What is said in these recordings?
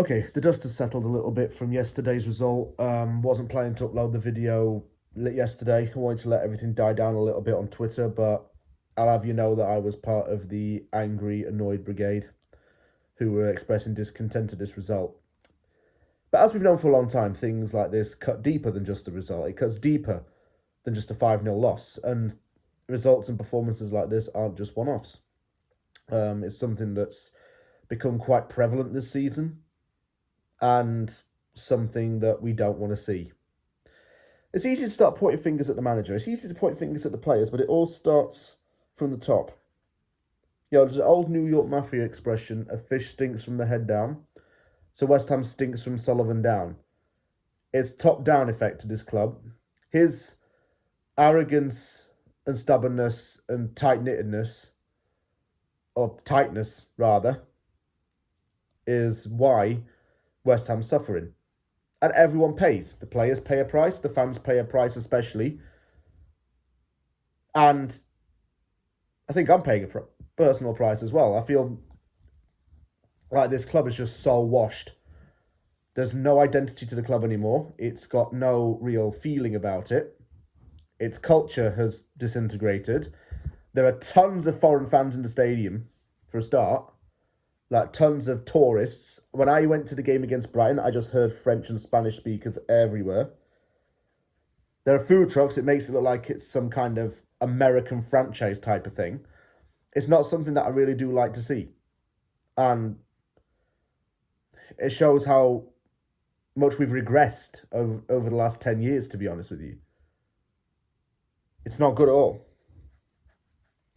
Okay, the dust has settled a little bit from yesterday's result. Wasn't planning to upload the video yesterday. I wanted to let everything die down a little bit on Twitter, but I'll have you know that I was part of the angry, annoyed brigade who were expressing discontent at this result. But as we've known for a long time, things like this cut deeper than just the result. It cuts deeper than just a 5-0 loss. And results and performances like this aren't just one-offs. It's something that's become quite prevalent this season and something that we don't want to see. It's easy to start pointing fingers at the manager. It's easy to point fingers at the players, but it all starts from the top. You know, there's an old New York Mafia expression, a fish stinks from the head down. So West Ham stinks from Sullivan down. It's top-down effect to this club. His arrogance and stubbornness and tight-knittedness, or tightness rather, is why West Ham's suffering. And everyone pays. The players pay a price, the fans pay a price especially. And I think I'm paying a personal price as well. I feel like this club is just so washed. There's no identity to the club anymore. It's got no real feeling about it. Its culture has disintegrated. There are tons of foreign fans in the stadium, for a start. Like tons of tourists. When I went to the game against Brighton, I just heard French and Spanish speakers everywhere. There are food trucks. It makes it look like it's some kind of American franchise type of thing. It's not something that I really do like to see. And it shows how much we've regressed over the last 10 years, to be honest with you. It's not good at all.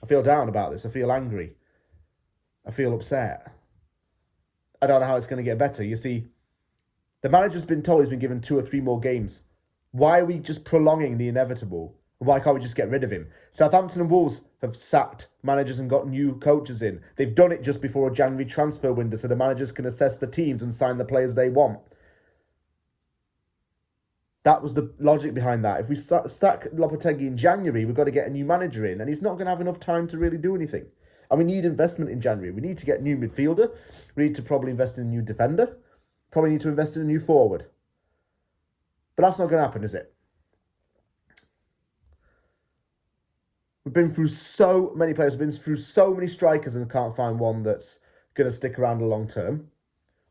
I feel down about this. I feel angry. I feel upset. I don't know how it's going to get better. You see, the manager's been told he's been given 2 or 3 more games. Why are we just prolonging the inevitable? Why can't we just get rid of him? Southampton and Wolves have sacked managers and got new coaches in. They've done it just before a January transfer window so the managers can assess the teams and sign the players they want. That was the logic behind that. If we sack Lopetegui in January, we've got to get a new manager in, and he's not going to have enough time to really do anything. And we need investment in January. We need to get a new midfielder. We need to probably invest in a new defender. Probably need to invest in a new forward. But that's not going to happen, is it? We've been through so many players. We've been through so many strikers and can't find one that's going to stick around the long term.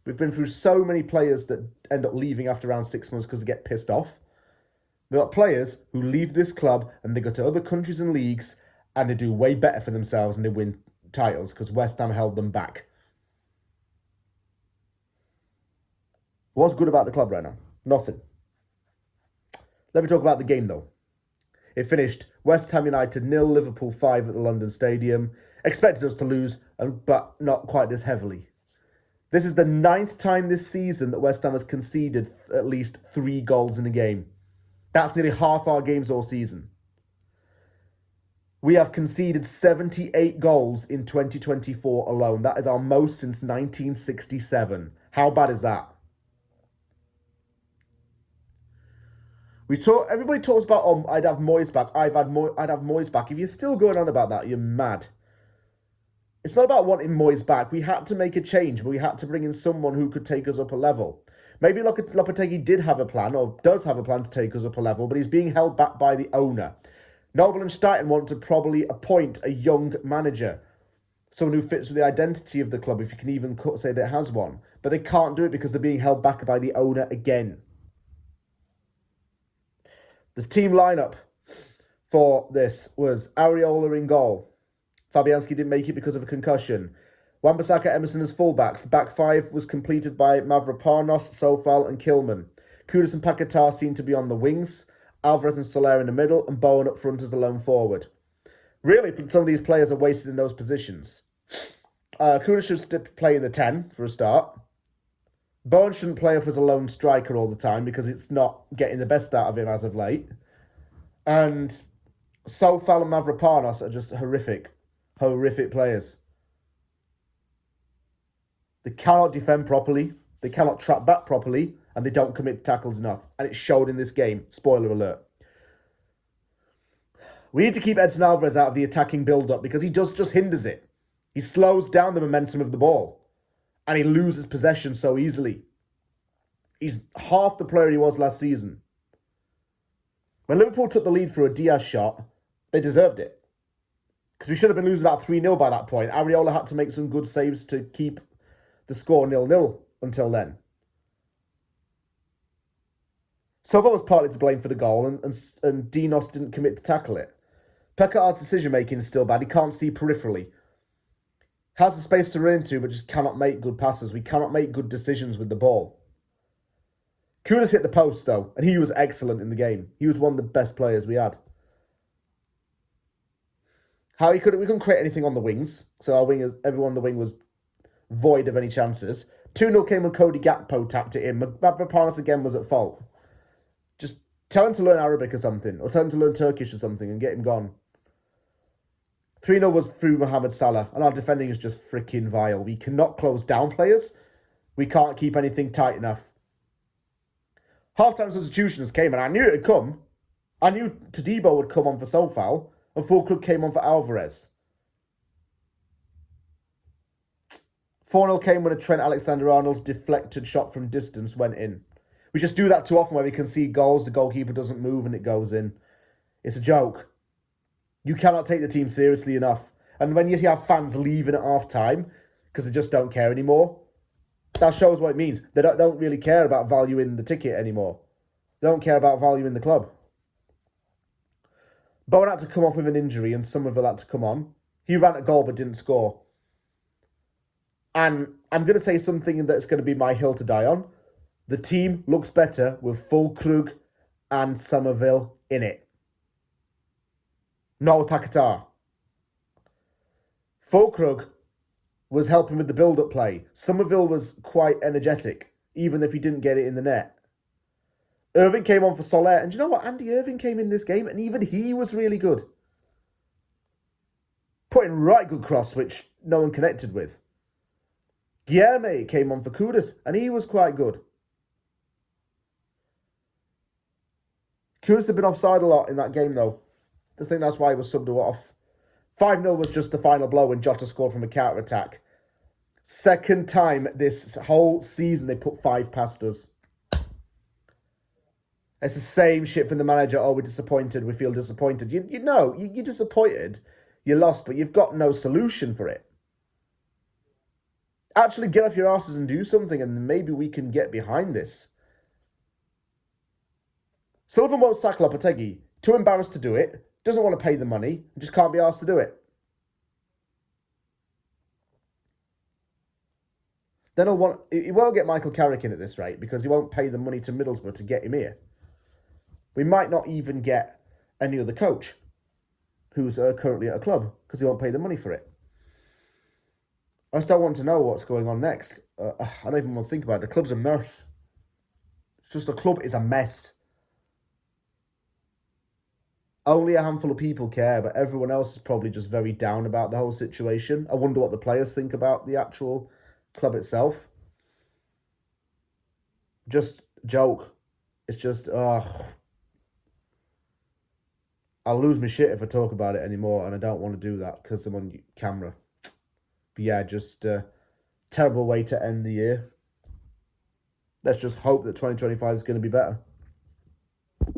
We've been through so many players that end up leaving after around 6 months because they get pissed off. We've got players who leave this club and they go to other countries and leagues and they do way better for themselves and they win titles because West Ham held them back. What's good about the club right now? Nothing. Let me talk about the game though. It finished West Ham United 0, Liverpool 5 at the London Stadium. Expected us to lose, but not quite this heavily. This is the 9th time this season that West Ham has conceded at least 3 goals in a game. That's nearly half our games all season. We have conceded 78 goals in 2024 alone. That is our most since 1967. How bad is that? Everybody talks about, oh, I'd have Moyes back. I'd have Moyes back. If you're still going on about that, you're mad. It's not about wanting Moyes back. We had to make a change, but we had to bring in someone who could take us up a level. Maybe Lopetegui did have a plan, or does have a plan to take us up a level, but he's being held back by the owner. Noble and Steiten want to probably appoint a young manager, someone who fits with the identity of the club, if you can even say that it has one. But they can't do it because they're being held back by the owner again. The team lineup for this was Areola in goal. Fabianski didn't make it because of a concussion. Wan-Bissaka, Emerson as fullbacks. Back 5 was completed by Mavropanos, Sofal and Kilman. Kudus and Paquetá seemed to be on the wings. Alvarez and Soler in the middle, and Bowen up front as a lone forward. Really, some of these players are wasted in those positions. Kudus should play in the 10 for a start. Bowen shouldn't play up as a lone striker all the time because it's not getting the best out of him as of late. And Sofal and Mavropanos are just horrific players. They cannot defend properly, they cannot trap back properly, and they don't commit tackles enough. And it showed in this game. Spoiler alert. We need to keep Edson Alvarez out of the attacking build-up because he just hinders it. He slows down the momentum of the ball. and he loses possession so easily. He's half the player he was last season. When Liverpool took the lead through a Diaz shot, they deserved it. Because we should have been losing about 3-0 by that point. Areola had to make some good saves to keep the score 0-0 until then. Sova was partly to blame for the goal, and Dinos didn't commit to tackle it. Pekkar's decision-making is still bad. He can't see peripherally. Has the space to run into, but just cannot make good passes. We cannot make good decisions with the ball. Kudus hit the post, though, and he was excellent in the game. He was one of the best players we had. We couldn't create anything on the wings, so everyone on the wing was void of any chances. 2-0 came when Cody Gakpo tapped it in. Mavropanos again was at fault. Just tell him to learn Arabic or something, or tell him to learn Turkish or something and get him gone. 3-0 was through Mohamed Salah, and our defending is just freaking vile. We cannot close down players. We can't keep anything tight enough. Half-time substitutions came, and I knew it would come. I knew Todibo would come on for Sofal, and Fulkrug came on for Alvarez. 4-0 came when a Trent Alexander-Arnold's deflected shot from distance went in. We just do that too often where we concede goals, the goalkeeper doesn't move and it goes in. It's a joke. You cannot take the team seriously enough. And when you have fans leaving at half-time because they just don't care anymore, that shows what it means. They don't really care about valuing the ticket anymore. They don't care about valuing the club. Bowen had to come off with an injury and Somerville had to come on. He ran a goal but didn't score. And I'm going to say something that's going to be my hill to die on. The team looks better with Fulkrug and Somerville in it. Not with Paquetá. Fulkrug was helping with the build-up play. Somerville was quite energetic, even if he didn't get it in the net. Irving came on for Soler, and do you know what? Andy Irving came in this game, and even he was really good. Putting right good cross, which no one connected with. Guilherme came on for Kudus, and he was quite good. Kudus had been offside a lot in that game, though. I think that's why he was subbed off. 5-0 was just the final blow when Jota scored from a counter-attack. Second time this whole season they put 5 past us. It's the same shit from the manager. Oh, we're disappointed. We feel disappointed. You know, you're disappointed. You lost, but you've got no solution for it. Actually get off your asses and do something, and maybe we can get behind this. Sullivan won't sack Lopetegui. Too embarrassed to do it. Doesn't want to pay the money. Just can't be asked to do it. Then he won't get Michael Carrick in at this rate because he won't pay the money to Middlesbrough to get him here. We might not even get any other coach who's currently at a club because he won't pay the money for it. I just don't want to know what's going on next. I don't even want to think about it. The club's a mess. It's just the club is a mess. Only a handful of people care, but everyone else is probably just very down about the whole situation. I wonder what the players think about the actual club itself. Just a joke. It's just, I'll lose my shit if I talk about it anymore, and I don't want to do that because I'm on camera. But yeah, just a terrible way to end the year. Let's just hope that 2025 is going to be better.